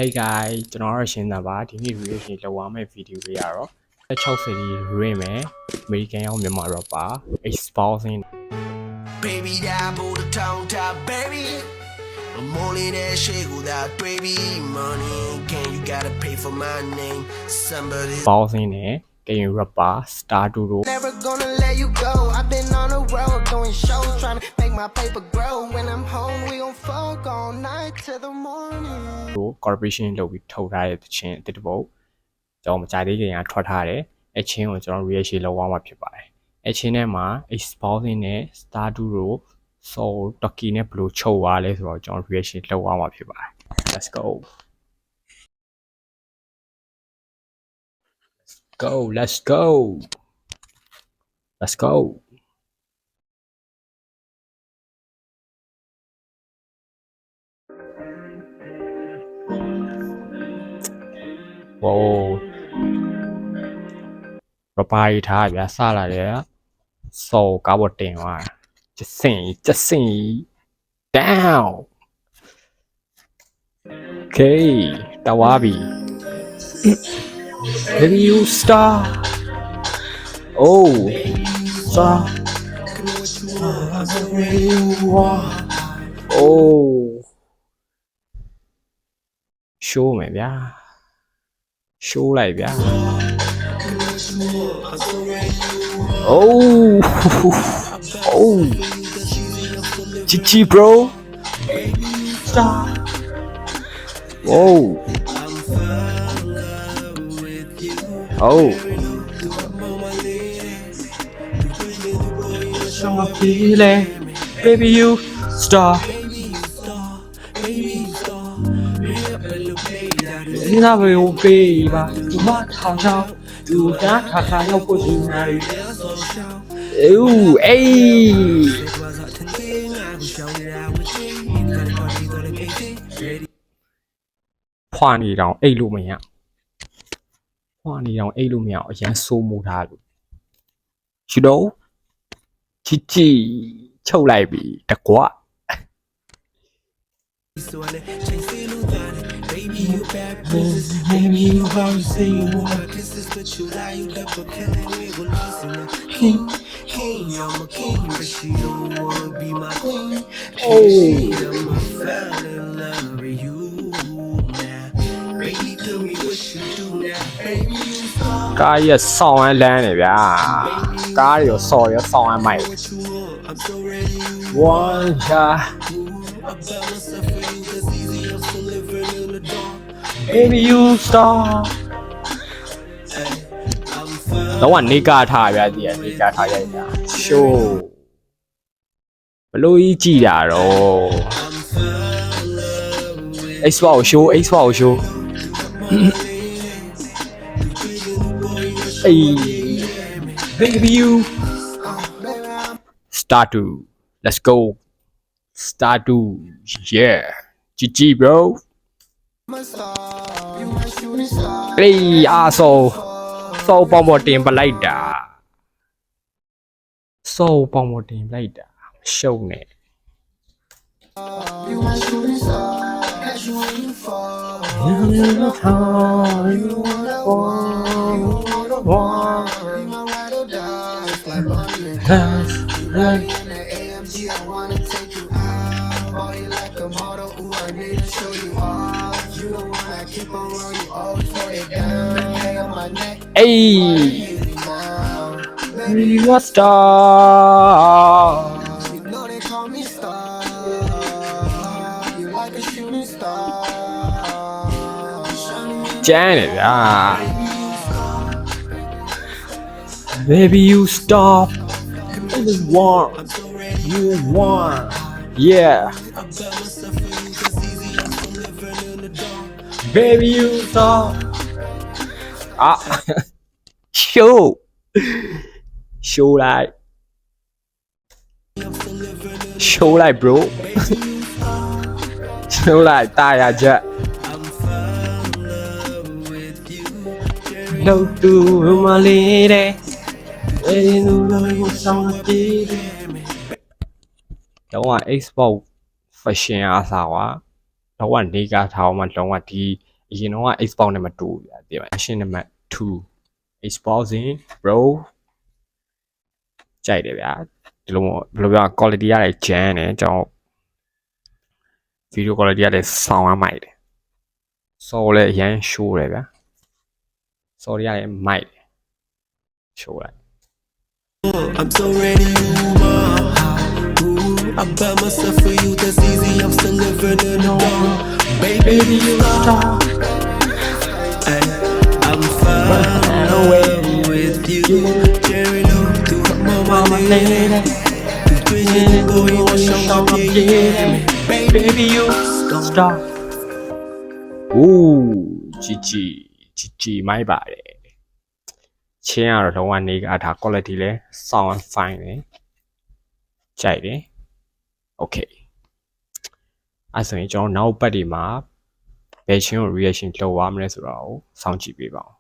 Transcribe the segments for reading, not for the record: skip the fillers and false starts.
Hey guys ကျွန်တော်တို့ရှင်းတာပါဒီနေ့ reaction လောက်ရမယ့် video လေးရတော့60ရီ rim မယ် American ရောက်မြန်မာ rapper exposing Baby that bold town top baby I'm only that shit without baby money can you gotta pay for my name somebody exposing နဲ့ကရင် rapper Star Duro never gonna let you go I've been on the road doing shows trying to make my paper grow when I'm home we gon' fuck all night till the morning corporation လုပ်ပြီးထုတ်ထားတဲ့တခြင်းတစ်ပုတ်ကျွန်တော်မကြိုက်သေးခင်ကထွက်ထားတယ်အချင်းကိုကျွန်တော် reaction လောက်ရမှာဖြစ်ပါတယ်အချင်းထဲမှာ exposing နဲ့ Star Duro so Toki နဲ့ဘယ်လိုချုပ်သွားလဲဆိုတော့ကျွန်တော် reaction လောက်ရမှာဖြစ်ပါတယ် let's go let's go Whoa ရပါရီထားဗျာစလာတယ်စောကားပေါ်တင်သွားjust sing down okay တဝါပြီ Baby you start oh start oh show မယ်ဗျာ show လိုက်ဗျာ oh oh Chichi bro stop oh oh so feeling baby you stop你那位我背吧你妈好像就咱看看要过去哪里哦哎ဖွာနေတော့အိတ်လို့မရဖွာနေတော့အိတ်လို့မရအရန်စိုးမိုးထားလို့ you know ချီချီချုပ်လိုက်ပြီတကွာ Baby you bad business baby you want to say you want kisses but you lie you never killing me with losing king I'm a king but she don't wanna be my queen I'm a fell in love with you now baby tell me what you do now baby you fall ကားရဲ့ဆောင်းအလန်းနေဗျာကားရောဆော်ရောဆောင်းအမိုက် one shot Baby you stop တော့ကနေကားထားဗျာဒီကနေကားထားရိုက်တာ show ဘလို့ကြီးကြည်တာတော့ X1 show X1 show အေး Baby you start to let's go start to yeah GG bro Hey aso so ပေါင်းပေါ်တင်ပလိုက်တာ so ပေါင်းပေါ်တင်ပလိုက်တာရှုံနေHey, you a star. You know they call me star. You like a shooting star. Janet, Baby, you stop. You want. You want. Yeah. Baby, you stop. Ah, show like bro show like တာယာချက် no to my lady ain't no no song don't want Xbox fashion အားစားကွာ လောကနေကထားအောင်မှလောကဒီအရင်တော့က Xbox နဲ့မတူဘူးဗျာဒီမှာ action နံပါတ်2 Xbox in bro ကြိုက်တယ်ဗျာဒီလိုမျိုးဘယ်လိုပြော quality ရတယ်ကျန်းတယ်ကျွန်တော် video quality ရတယ်ဆောင်းရမိုက်တယ် စော်လည်းအရန်ရှိုးတယ်ဗျာစော်ရတယ်မိုက်တယ်ရှိုးလိုက် I'm so ready, you my heart. Ooh, I buy myself for you, that's easy. I'm still living in the dark. Baby, you stop. Ay, I'm far away with you. Cherry look to mama lady. You crazy, go you want show up, yeah. Baby, you stop. Ooh, GG မိုက်ပါတယ်ချင်းရတော့လုံးဝနေကဒါ quality လဲ sound fine ပဲကြိုက်တယ် okay အဲ့ဆိုရင်ကျွန်တော်နောက်ပတ်ဒီမှာဘယ်ချင်းကို reaction လုပ်ရမလဲဆိုတော့စောင့်ကြည့်ပေးပါဦး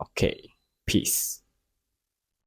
okay peace